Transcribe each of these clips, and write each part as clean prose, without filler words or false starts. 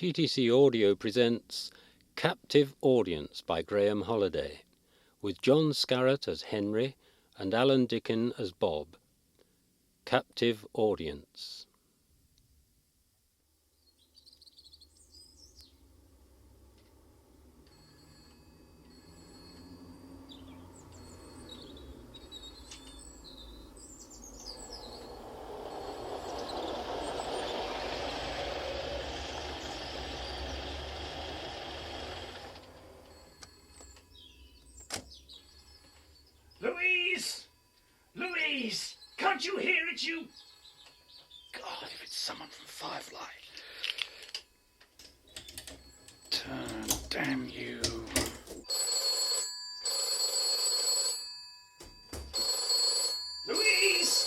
TTC Audio presents Captive Audience by Graham Holliday, with John Scarrett as Henry and Alan Dickin as Bob. Captive Audience. Louise! Can't you hear it, you... God, if it's someone from Firefly. Turn, damn you. Louise!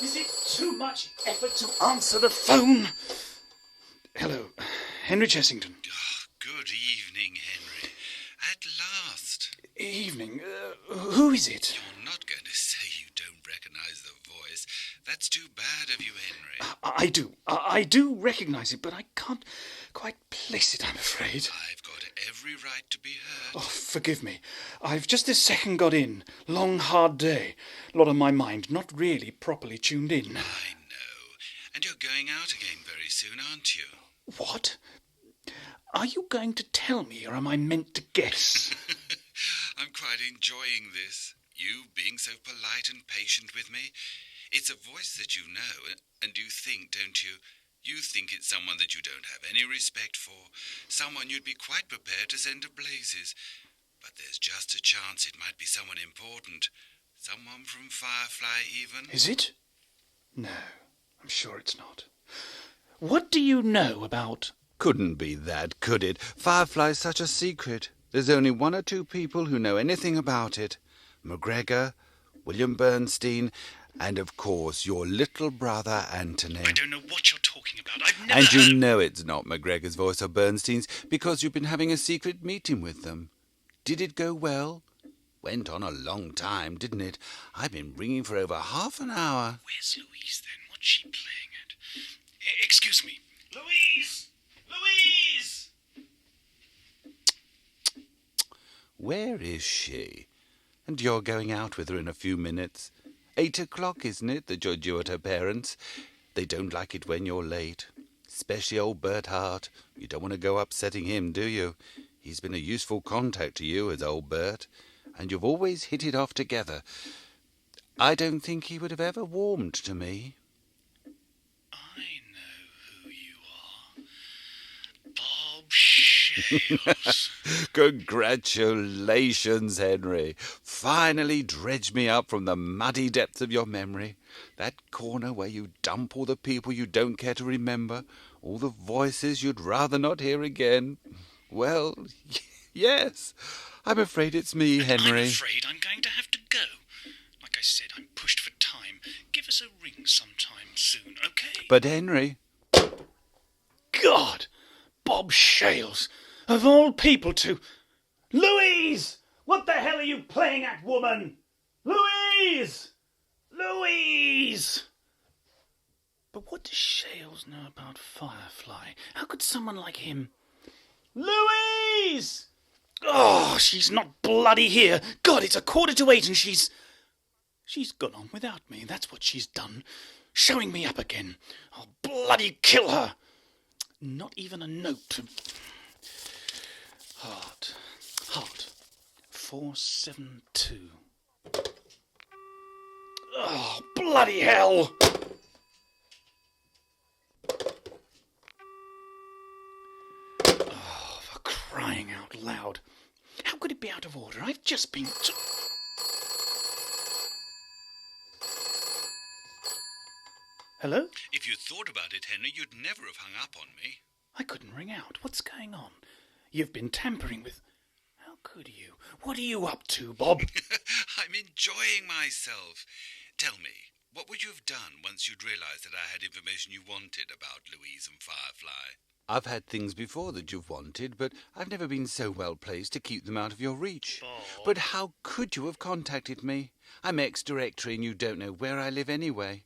Is it too much effort to answer the phone? Hello, Henry Chessington. Oh, good evening, Henry. At last. Evening. Who is it? You're not going to say you don't recognise the voice. That's too bad of you, Henry. I do recognise it, but I can't quite place it, I'm afraid. I've got every right to be heard. Oh, forgive me. I've just this second got in. Long, hard day. A lot on my mind, not really properly tuned in. I know. And you're going out again very soon, aren't you? What? Are you going to tell me, or am I meant to guess? I'm quite enjoying this. You being so polite and patient with me. It's a voice that you know, and you think, don't you? You think it's someone that you don't have any respect for, someone you'd be quite prepared to send to blazes. But there's just a chance it might be someone important. Someone from Firefly, even. Is it? No, I'm sure it's not. What do you know about... Couldn't be that, could it? Firefly's such a secret. There's only one or two people who know anything about it. McGregor, William Bernstein, and of course your little brother Anthony. I don't know what you're talking about. I've never And you heard... know it's not McGregor's voice or Bernstein's because you've been having a secret meeting with them. Did it go well? Went on a long time, didn't it? I've been ringing for over half an hour. Where's Louise, then? What's she playing at? Excuse me. Louise! Where is she? And you're going out with her in a few minutes. 8 o'clock, isn't it, that you're due at her parents'? They don't like it when you're late. Especially old Bert Hart. You don't want to go upsetting him, do you? He's been a useful contact to you as old Bert, and you've always hit it off together. I don't think he would have ever warmed to me. I know who you are. Bob Shales. Congratulations, Henry. Finally dredged me up from the muddy depths of your memory. That corner where you dump all the people you don't care to remember, all the voices you'd rather not hear again. Well, yes, I'm afraid it's me, Henry. I'm afraid I'm going to have to go. Like I said, I'm pushed for time. Give us a ring sometime soon, okay? But, Henry... God! Bob Shales! Of all people to... Louise! What the hell are you playing at, woman? Louise! But what does Shales know about Firefly? How could someone like him... Louise! Oh, she's not bloody here. God, it's 7:45 and she's gone on without me. That's what she's done. Showing me up again. I'll bloody kill her. Not even a note. Heart. 472. Oh, bloody hell! Oh, for crying out loud. How could it be out of order? I've just been... Hello? If you'd thought about it, Henry, you'd never have hung up on me. I couldn't ring out. What's going on? You've been tampering with... How could you? What are you up to, Bob? I'm enjoying myself. Tell me, what would you have done once you'd realised that I had information you wanted about Louise and Firefly? I've had things before that you've wanted, but I've never been so well placed to keep them out of your reach. Bob. But how could you have contacted me? I'm ex-directory and you don't know where I live anyway.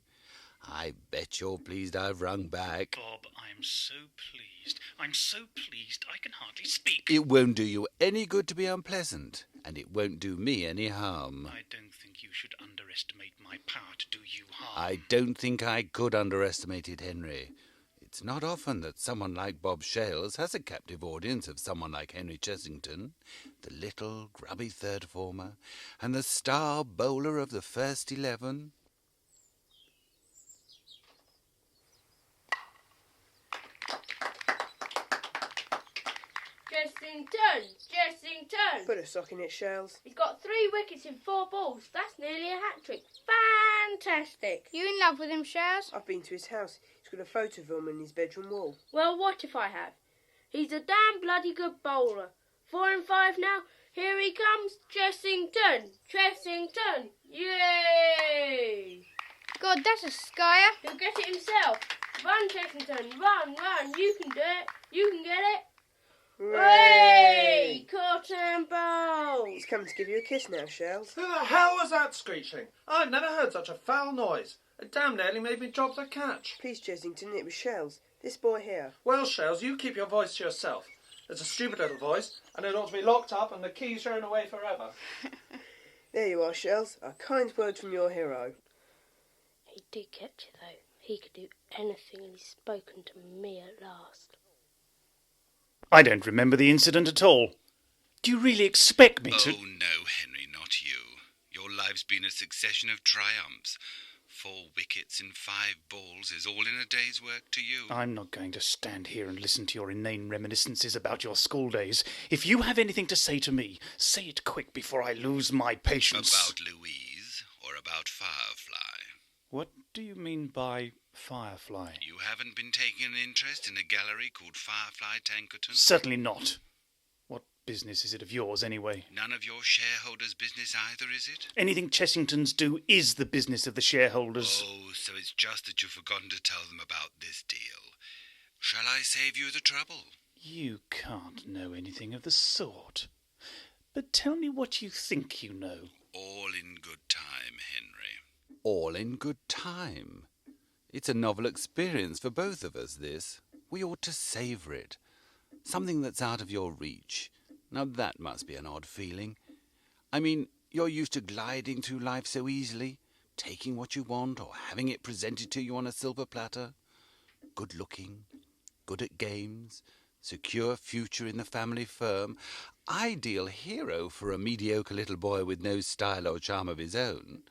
I bet you're pleased I've rung back. Bob, I'm so pleased. I'm so pleased I can hardly speak. It won't do you any good to be unpleasant, and it won't do me any harm. I don't think you should underestimate my power to do you harm. I don't think I could underestimate it, Henry. It's not often that someone like Bob Shales has a captive audience of someone like Henry Chessington, the little grubby third former, and the star bowler of the first 11. Chessington! Put a sock in it, Shales. He's got 3 wickets in 4 balls. That's nearly a hat-trick. Fantastic! You in love with him, Shales? I've been to his house. He's got a photo of him on his bedroom wall. Well, what if I have? He's a damn bloody good bowler. 4 and 5 now. Here he comes. Chessington! Chessington! Yay! God, that's a skyer. He'll get it himself. Run, Chessington. Run, run. You can do it. You can get it. Hooray! Caught and bowled. He's come to give you a kiss now, Shales. Who the hell was that screeching? I've never heard such a foul noise. It damn nearly made me drop the catch. Please, Chessington, it was Shales. This boy here. Well, Shales, you keep your voice to yourself. It's a stupid little voice, and it ought to be locked up and the keys thrown away forever. There you are, Shales. A kind word from your hero. He did get you, though. He could do anything, and he's spoken to me at last. I don't remember the incident at all. Do you really expect me to... Oh, no, Henry, not you. Your life's been a succession of triumphs. 4 wickets in 5 balls is all in a day's work to you. I'm not going to stand here and listen to your inane reminiscences about your school days. If you have anything to say to me, say it quick before I lose my patience. About Louise or about Firefly? What do you mean by Firefly? You haven't been taking an interest in a gallery called Firefly Tankerton? Certainly not. What business is it of yours, anyway? None of your shareholders' business either, is it? Anything Chessingtons do is the business of the shareholders. Oh, so it's just that you've forgotten to tell them about this deal. Shall I save you the trouble? You can't know anything of the sort. But tell me what you think you know. All in good time, Henry. All in good time. It's a novel experience for both of us, this. We ought to savour it. Something that's out of your reach. Now that must be an odd feeling. I mean, you're used to gliding through life so easily, taking what you want or having it presented to you on a silver platter. Good looking, good at games, secure future in the family firm. Ideal hero for a mediocre little boy with no style or charm of his own.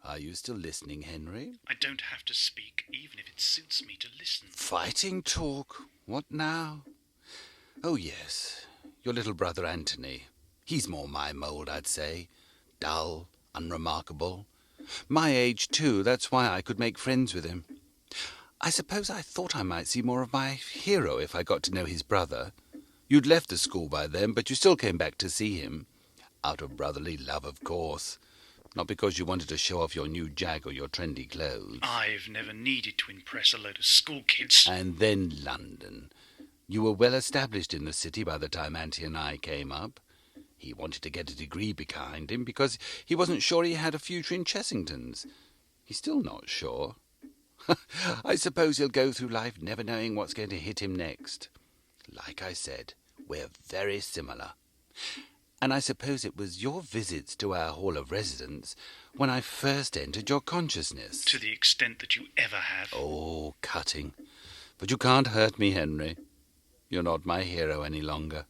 Are you still listening, Henry? I don't have to speak, even if it suits me to listen. Fighting talk? What now? Oh, yes. Your little brother Anthony. He's more my mould, I'd say. Dull, unremarkable. My age, too. That's why I could make friends with him. I suppose I thought I might see more of my hero if I got to know his brother. You'd left the school by then, but you still came back to see him. Out of brotherly love, of course. Not because you wanted to show off your new jag or your trendy clothes. I've never needed to impress a load of school kids. And then London. You were well established in the city by the time Auntie and I came up. He wanted to get a degree behind him because he wasn't sure he had a future in Chessington's. He's still not sure. I suppose he'll go through life never knowing what's going to hit him next. Like I said, we're very similar. And I suppose it was your visits to our hall of residence when I first entered your consciousness. To the extent that you ever have. Oh, cutting. But you can't hurt me, Henry. You're not my hero any longer.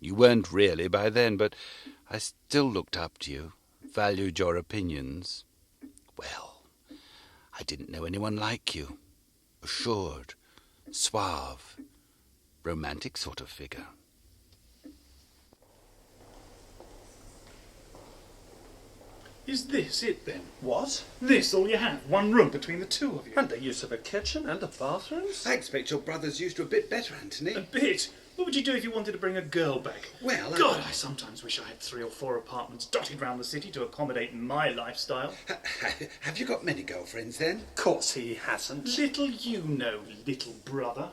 You weren't really by then, but I still looked up to you, valued your opinions. Well, I didn't know anyone like you. Assured, suave, romantic sort of figure. Is this it, then? What? This all you have? One room between the two of you? And the use of a kitchen and a bathrooms? I expect your brother's used to a bit better, Anthony. A bit? What would you do if you wanted to bring a girl back? Well, God, I sometimes wish I had 3 or 4 apartments dotted round the city to accommodate my lifestyle. Have you got many girlfriends, then? Of course he hasn't. Little you know, little brother.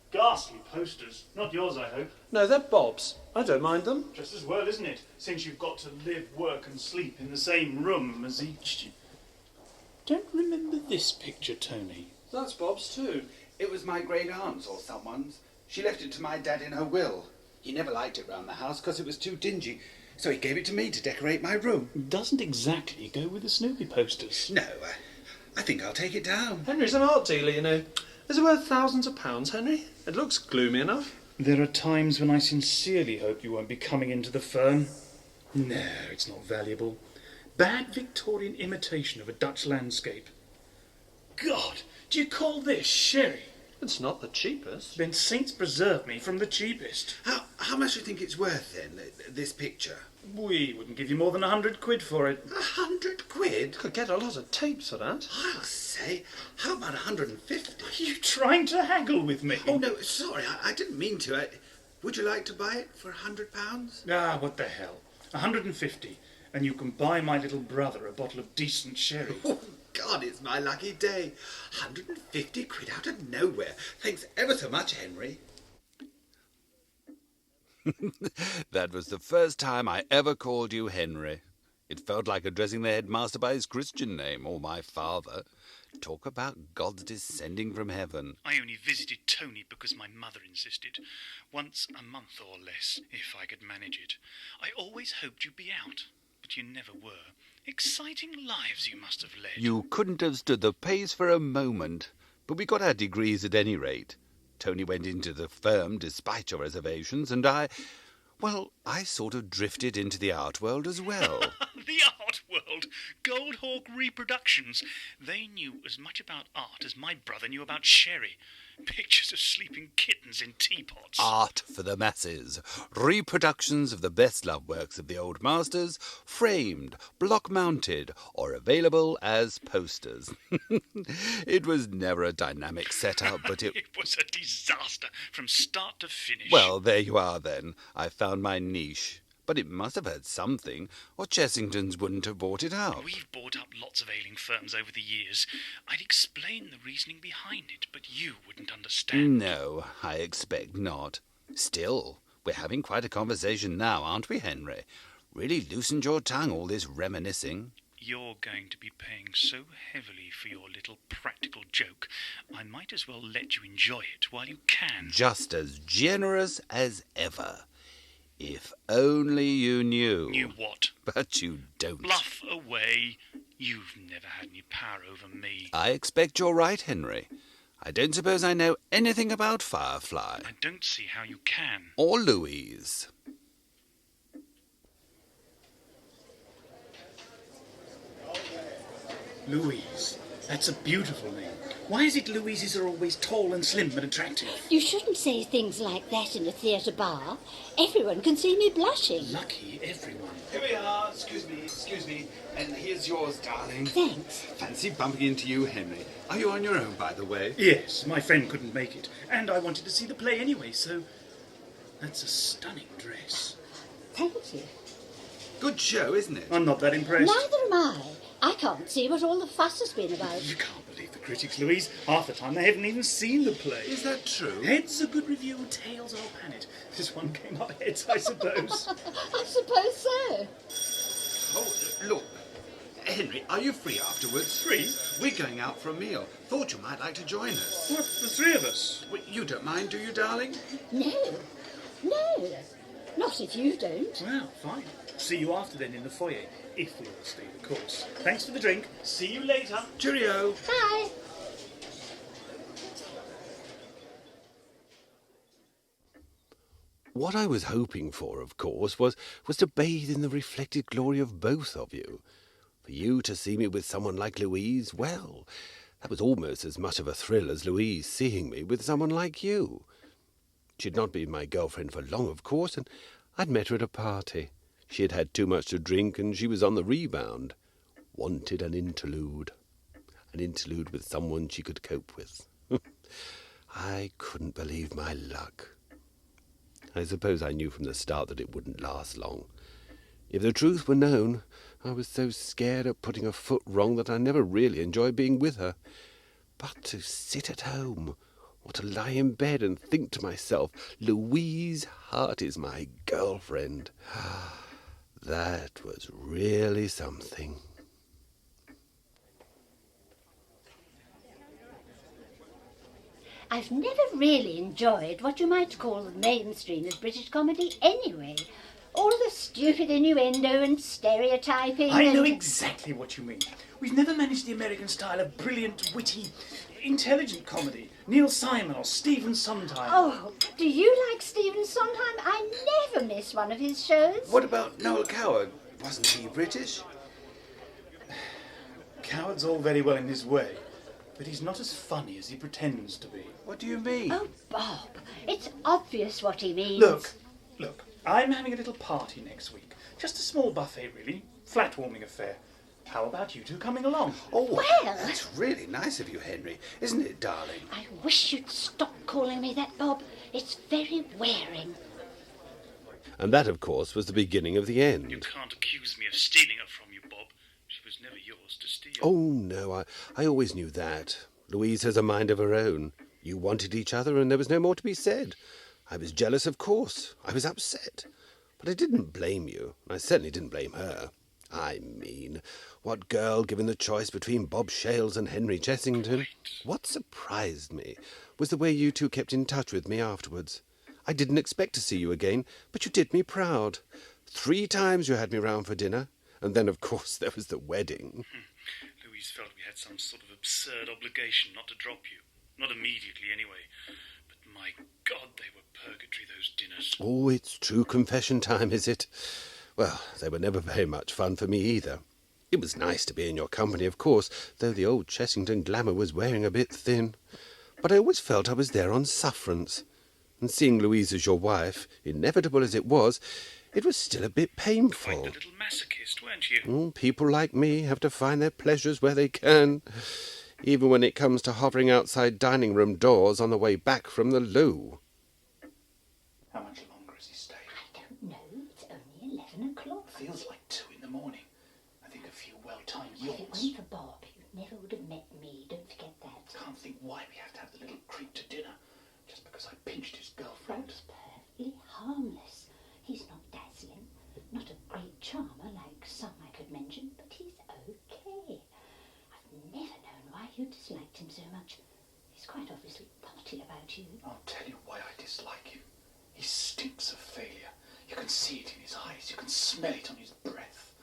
Ghastly posters. Not yours, I hope. No, they're Bob's. I don't mind them. Just as well, isn't it? Since you've got to live, work and sleep in the same room as each... don't remember this picture, Tony. That's Bob's too. It was my great aunt's or someone's. She left it to my dad in her will. He never liked it round the house because it was too dingy, so he gave it to me to decorate my room. Doesn't exactly go with the Snoopy posters. No, I think I'll take it down. Henry's an art dealer, you know. Is it worth thousands of pounds, Henry? It looks gloomy enough. There are times when I sincerely hope you won't be coming into the firm. No, it's not valuable. Bad Victorian imitation of a Dutch landscape. God, do you call this sherry? It's not the cheapest. Then saints preserve me from the cheapest. How much do you think it's worth then, this picture? We wouldn't give you more than 100 quid for it. 100 quid? Could get a lot of tapes for that. I'll say, how about 150? Are you trying to haggle with me? Oh, no, sorry, I didn't mean to. Would you like to buy it for £100? Ah, what the hell. 150, and you can buy my little brother a bottle of decent sherry. Oh, God, it's my lucky day. 150 quid out of nowhere. Thanks ever so much, Henry. That was the first time I ever called you Henry. It felt like addressing the headmaster by his Christian name, or my father. Talk about gods descending from heaven. I only visited Tony because my mother insisted. Once a month or less, if I could manage it. I always hoped you'd be out, but you never were. Exciting lives you must have led. You couldn't have stood the pace for a moment, but we got our degrees at any rate. Tony went into the firm despite your reservations, and I sort of drifted into the art world as well. The art world. Goldhawk Reproductions. They knew as much about art as my brother knew about sherry. Pictures of sleeping kittens in teapots. Art for the masses. Reproductions of the best love works of the old masters, framed, block-mounted, or available as posters. It was never a dynamic setup, but it was a disaster from start to finish. Well, there you are then. I found my niche. But it must have had something, or Chessingtons wouldn't have bought it out. We've bought up lots of ailing firms over the years. I'd explain the reasoning behind it, but you wouldn't understand. No, I expect not. Still, we're having quite a conversation now, aren't we, Henry? Really loosened your tongue, all this reminiscing. You're going to be paying so heavily for your little practical joke, I might as well let you enjoy it while you can. Just as generous as ever. If only you knew. Knew what? But you don't. Bluff away. You've never had any power over me. I expect you're right, Henry. I don't suppose I know anything about Firefly. I don't see how you can. Or Louise. Louise. That's a beautiful name. Why is it Louises are always tall and slim and attractive? You shouldn't say things like that in a theatre bar. Everyone can see me blushing. Lucky everyone. Here we are. Excuse me. And here's yours, darling. Thanks. Fancy bumping into you, Henry. Are you on your own, by the way? Yes, my friend couldn't make it. And I wanted to see the play anyway, so... That's a stunning dress. Thank you. Good show, isn't it? I'm not that impressed. Neither am I. I can't see what all the fuss has been about. You can't believe the critics, Louise. Half the time they haven't even seen the play. Is that true? Heads a good review, tails are panic. This one came up heads, I suppose. I suppose so. Oh, look. Henry, are you free afterwards? Free? We're going out for a meal. Thought you might like to join us. What, the three of us? Well, you don't mind, do you, darling? No. Not if you don't. Well, fine. See you after then in the foyer, if we all stay the course. Thanks for the drink. See you later. Cheerio. Bye. What I was hoping for, of course, was to bathe in the reflected glory of both of you. For you to see me with someone like Louise, well, that was almost as much of a thrill as Louise seeing me with someone like you. She'd not been my girlfriend for long, of course, and I'd met her at a party. She had had too much to drink, and she was on the rebound. Wanted an interlude with someone she could cope with. I couldn't believe my luck. I suppose I knew from the start that it wouldn't last long. If the truth were known, I was so scared of putting a foot wrong that I never really enjoyed being with her. But to sit at home, or to lie in bed and think to myself, Louise Hart is my girlfriend, that was really something. I've never really enjoyed what you might call the mainstream of British comedy anyway. All the stupid innuendo and stereotyping. I know exactly what you mean. We've never managed the American style of brilliant, witty, intelligent comedy. Neil Simon or Stephen Sondheim. Oh, do you like Stephen Sondheim? I never miss one of his shows. What about Noel Coward? Wasn't he British? Coward's all very well in his way, but he's not as funny as he pretends to be. What do you mean? Oh, Bob, it's obvious what he means. Look, I'm having a little party next week. Just a small buffet, really. Flat-warming affair. How about you two coming along? Oh, well, that's really nice of you, Henry. Isn't it, darling? I wish you'd stop calling me that, Bob. It's very wearing. And that, of course, was the beginning of the end. You can't accuse me of stealing her from you, Bob. She was never yours to steal. Oh, no, I always knew that. Louise has a mind of her own. You wanted each other, and there was no more to be said. I was jealous, of course. I was upset. But I didn't blame you, and I certainly didn't blame her. I mean, what girl, given the choice between Bob Shales and Henry Chessington? Right. What surprised me was the way you two kept in touch with me afterwards. I didn't expect to see you again, but you did me proud. 3 times you had me round for dinner, and then, of course, there was the wedding. Louise felt we had some sort of absurd obligation not to drop you. Not immediately, anyway. But my God, they were purgatory, those dinners. Oh, it's true confession time, is it? Well, they were never very much fun for me either. It was nice to be in your company, of course, though the old Chessington glamour was wearing a bit thin. But I always felt I was there on sufferance. And seeing Louise as your wife, inevitable as it was still a bit painful. Quite the little masochist, weren't you? People like me have to find their pleasures where they can, even when it comes to hovering outside dining room doors on the way back from the loo. How much longer has he stayed? I don't know. It's only 11 o'clock. Feels like 2 in the morning. I think a few well-timed If it yawns. weren't for Bob, you never would have met me. Don't forget that. Can't think why we have to have the little creep to dinner. Just because I pinched his girlfriend. Bob's perfectly harmless. He's not dazzling, not a great charmer like some I could mention, but he's okay. I've never known why you disliked him so much. He's quite obviously potty about you. I'll tell you why I dislike him. He stinks of failure. You can see it in his eyes. You can smell it on his breath.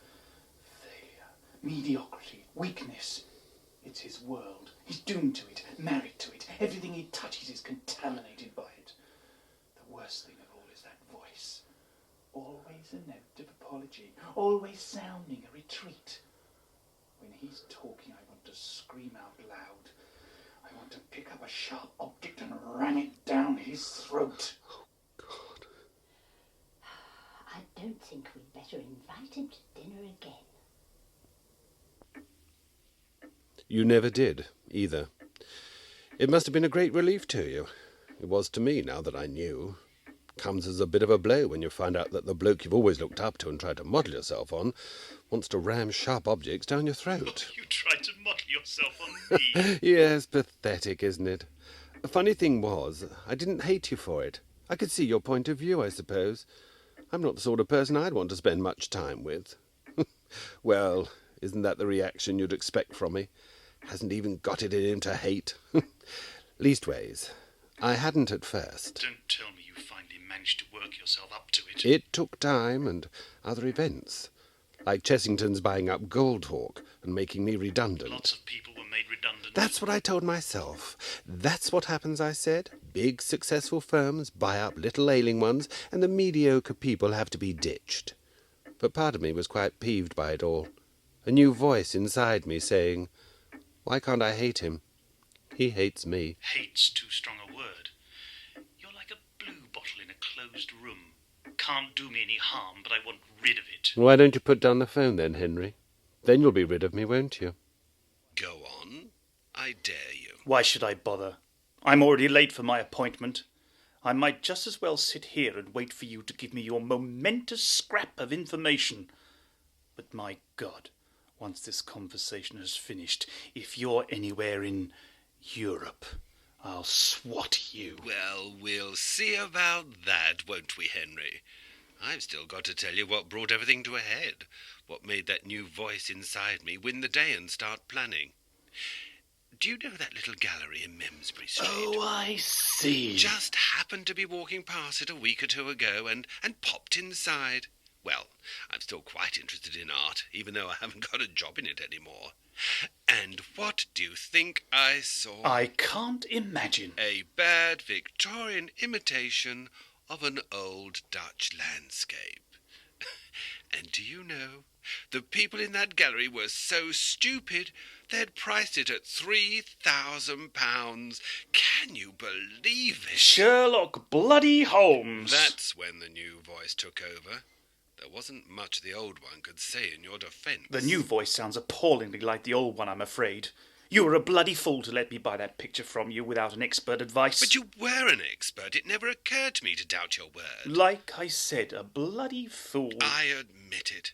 Failure, mediocrity, weakness. It's his world. He's doomed to it, married to it. Everything he touches is contaminated by it. The worst thing of all is that voice. Always a note of apology. Always sounding a retreat. When he's talking, I want to scream out loud. I want to pick up a sharp object and ram it down his throat. I don't think we'd better invite him to dinner again. You never did, either. It must have been a great relief to you. It was to me, now that I knew. Comes as a bit of a blow when you find out that the bloke you've always looked up to and tried to model yourself on wants to ram sharp objects down your throat. You tried to model yourself on me. Yes, pathetic, isn't it? The funny thing was, I didn't hate you for it. I could see your point of view, I suppose. I'm not the sort of person I'd want to spend much time with. Well, isn't that the reaction you'd expect from me? Hasn't even got it in him to hate. Leastways, I hadn't at first. Don't tell me you finally managed to work yourself up to it. It took time and other events, like Chessington's buying up Gold Hawk and making me redundant. Lots of people were made redundant. That's what I told myself. That's what happens, I said. Big, successful firms buy up little ailing ones, and the mediocre people have to be ditched. But part of me was quite peeved by it all. A new voice inside me saying, why can't I hate him? He hates me. Hate's too strong a word. You're like a blue bottle in a closed room. Can't do me any harm, but I want rid of it. Why don't you put down the phone then, Henry? Then you'll be rid of me, won't you? Go on. I dare you. Why should I bother? I'm already late for my appointment. I might just as well sit here and wait for you to give me your momentous scrap of information. But my God, once this conversation has finished, if you're anywhere in Europe, I'll swat you. Well, we'll see about that, won't we, Henry? I've still got to tell you what brought everything to a head, what made that new voice inside me win the day and start planning. Do you know that little gallery in Memsbury Street? Oh, I see. Just happened to be walking past it a week or two ago and popped inside. Well, I'm still quite interested in art, even though I haven't got a job in it anymore. And what do you think I saw? I can't imagine. A bad Victorian imitation of an old Dutch landscape. And do you know, the people in that gallery were so stupid they'd priced it at £3,000. Can you believe it? Sherlock bloody Holmes. That's when the new voice took over. There wasn't much the old one could say in your defence. The new voice sounds appallingly like the old one, I'm afraid. You were a bloody fool to let me buy that picture from you without an expert advice. But you were an expert. It never occurred to me to doubt your word. Like I said, a bloody fool. I admit it.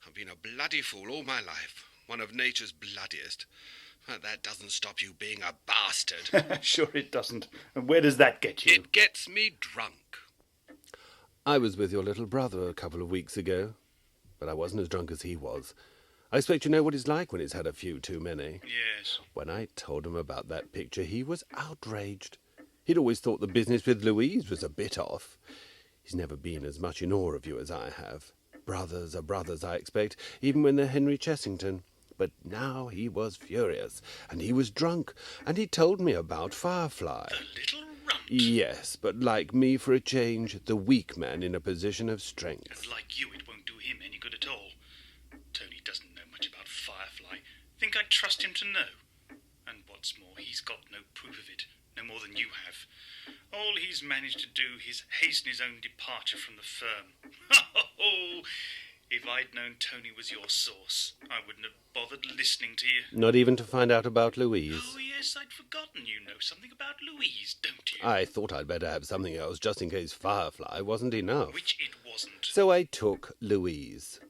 I've been a bloody fool all my life. One of nature's bloodiest. But that doesn't stop you being a bastard. Sure it doesn't. And where does that get you? It gets me drunk. I was with your little brother a couple of weeks ago, but I wasn't as drunk as he was. I expect you know what it's like when it's had a few too many. Yes. When I told him about that picture, he was outraged. He'd always thought the business with Louise was a bit off. He's never been as much in awe of you as I have. Brothers are brothers, I expect, even when they're Henry Chessington. But now he was furious, and he was drunk, and he told me about Firefly. The little runt. Yes, but like me for a change, the weak man in a position of strength. And like you, it won't do him any good at all. Tony doesn't know much about Firefly. Think I'd trust him to know? And what's more, he's got no proof of it, no more than you have. All he's managed to do is hasten his own departure from the firm. Oh, if I'd known Tony was your source, I wouldn't have bothered listening to you. Not even to find out about Louise. Oh, yes, I'd forgotten you know something about Louise, don't you? I thought I'd better have something else, just in case Firefly wasn't enough. Which it wasn't. So I took Louise.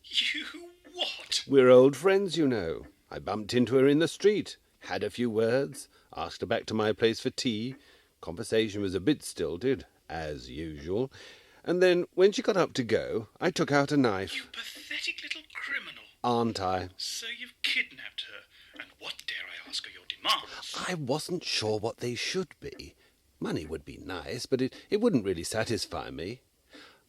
You what? We're old friends, you know. I bumped into her in the street, had a few words, asked her back to my place for tea. Conversation was a bit stilted, as usual. And then, when she got up to go, I took out a knife. You pathetic little criminal. Aren't I? So you've kidnapped her. And what, dare I ask, are your demands? I wasn't sure what they should be. Money would be nice, but it wouldn't really satisfy me.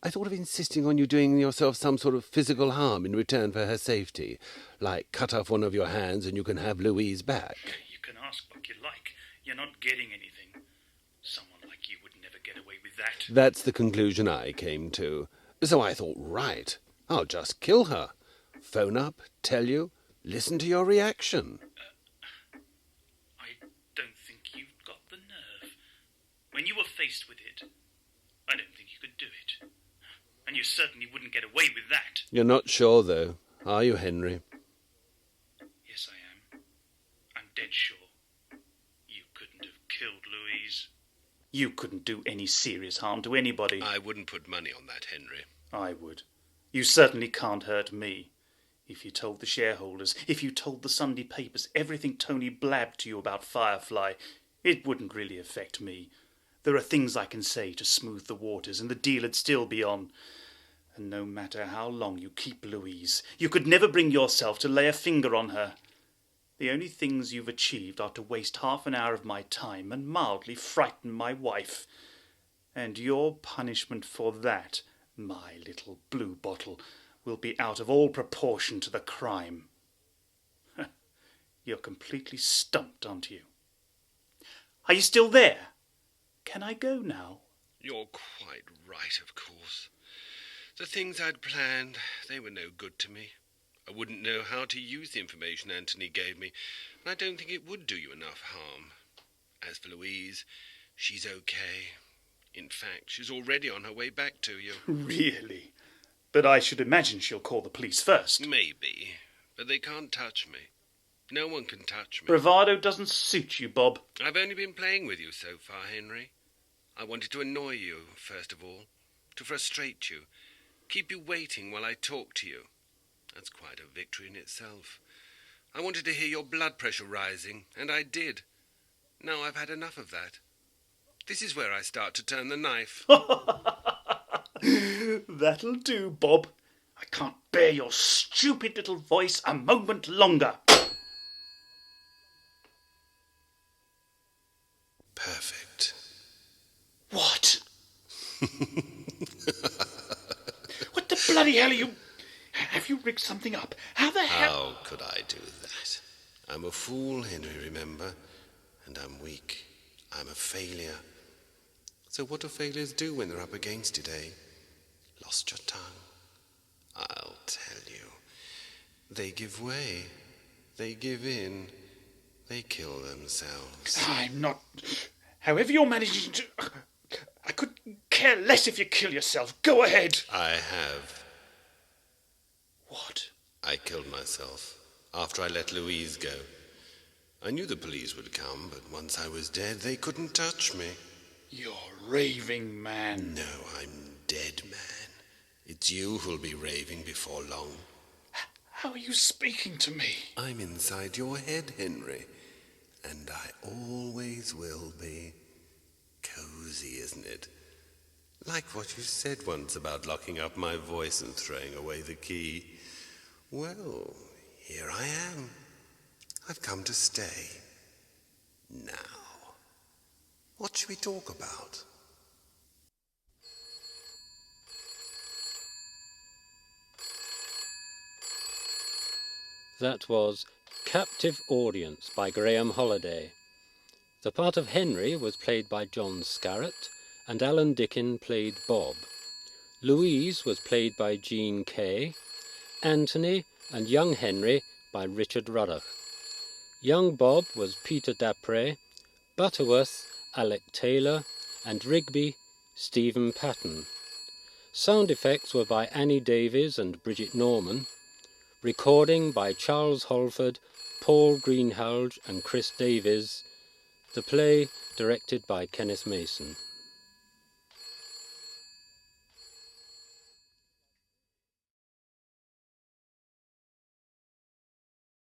I thought of insisting on you doing yourself some sort of physical harm in return for her safety. Like cut off one of your hands and you can have Louise back. You can ask what you like. You're not getting anything. Someone like you would never get away with that. That's the conclusion I came to. So I thought, right, I'll just kill her. Phone up, tell you, listen to your reaction. I don't think you've got the nerve. When you were faced with it, I don't think you could do it. And you certainly wouldn't get away with that. You're not sure, though, are you, Henry? Yes, I am. I'm dead sure. You couldn't have killed Louise. You couldn't do any serious harm to anybody. I wouldn't put money on that, Henry. I would. You certainly can't hurt me. If you told the shareholders, if you told the Sunday papers everything Tony blabbed to you about Firefly, it wouldn't really affect me. There are things I can say to smooth the waters, and the deal would still be on. And no matter how long you keep Louise, you could never bring yourself to lay a finger on her. The only things you've achieved are to waste half an hour of my time and mildly frighten my wife. And your punishment for that, my little blue bottle, will be out of all proportion to the crime. You're completely stumped, aren't you? Are you still there? Can I go now? You're quite right, of course. The things I'd planned, they were no good to me. I wouldn't know how to use the information Anthony gave me, and I don't think it would do you enough harm. As for Louise, she's okay. In fact, she's already on her way back to you. Really? But I should imagine she'll call the police first. Maybe, but they can't touch me. No one can touch me. Bravado doesn't suit you, Bob. I've only been playing with you so far, Henry. I wanted to annoy you, first of all, to frustrate you, keep you waiting while I talk to you. That's quite a victory in itself. I wanted to hear your blood pressure rising, and I did. Now I've had enough of that. This is where I start to turn the knife. That'll do, Bob. I can't bear your stupid little voice a moment longer. What the bloody hell are you... Have you rigged something up? How the hell... How could I do that? I'm a fool, Henry, remember? And I'm weak. I'm a failure. So what do failures do when they're up against it, eh? Lost your tongue? I'll tell you. They give way. They give in. They kill themselves. I'm not... However you're managing to... I could care less if you kill yourself. Go ahead. I have. What? I killed myself after I let Louise go. I knew the police would come, but once I was dead, they couldn't touch me. You're raving, man. No, I'm dead, man. It's you who'll be raving before long. How are you speaking to me? I'm inside your head, Henry. And I always will be. Cozy, isn't it? Like what you said once about locking up my voice and throwing away the key. Well, here I am. I've come to stay. Now, what should we talk about? That was Captive Audience by Graham Holliday. The part of Henry was played by John Scarrett, and Alan Dickin played Bob. Louise was played by Jean Kay, Anthony and young Henry by Richard Ruddock. Young Bob was Peter Dapre, Butterworth Alec Taylor, and Rigby Stephen Patton. Sound effects were by Annie Davies and Bridget Norman. Recording by Charles Halford, Paul Greenhalgh and Chris Davies. The play directed by Kenneth Mason.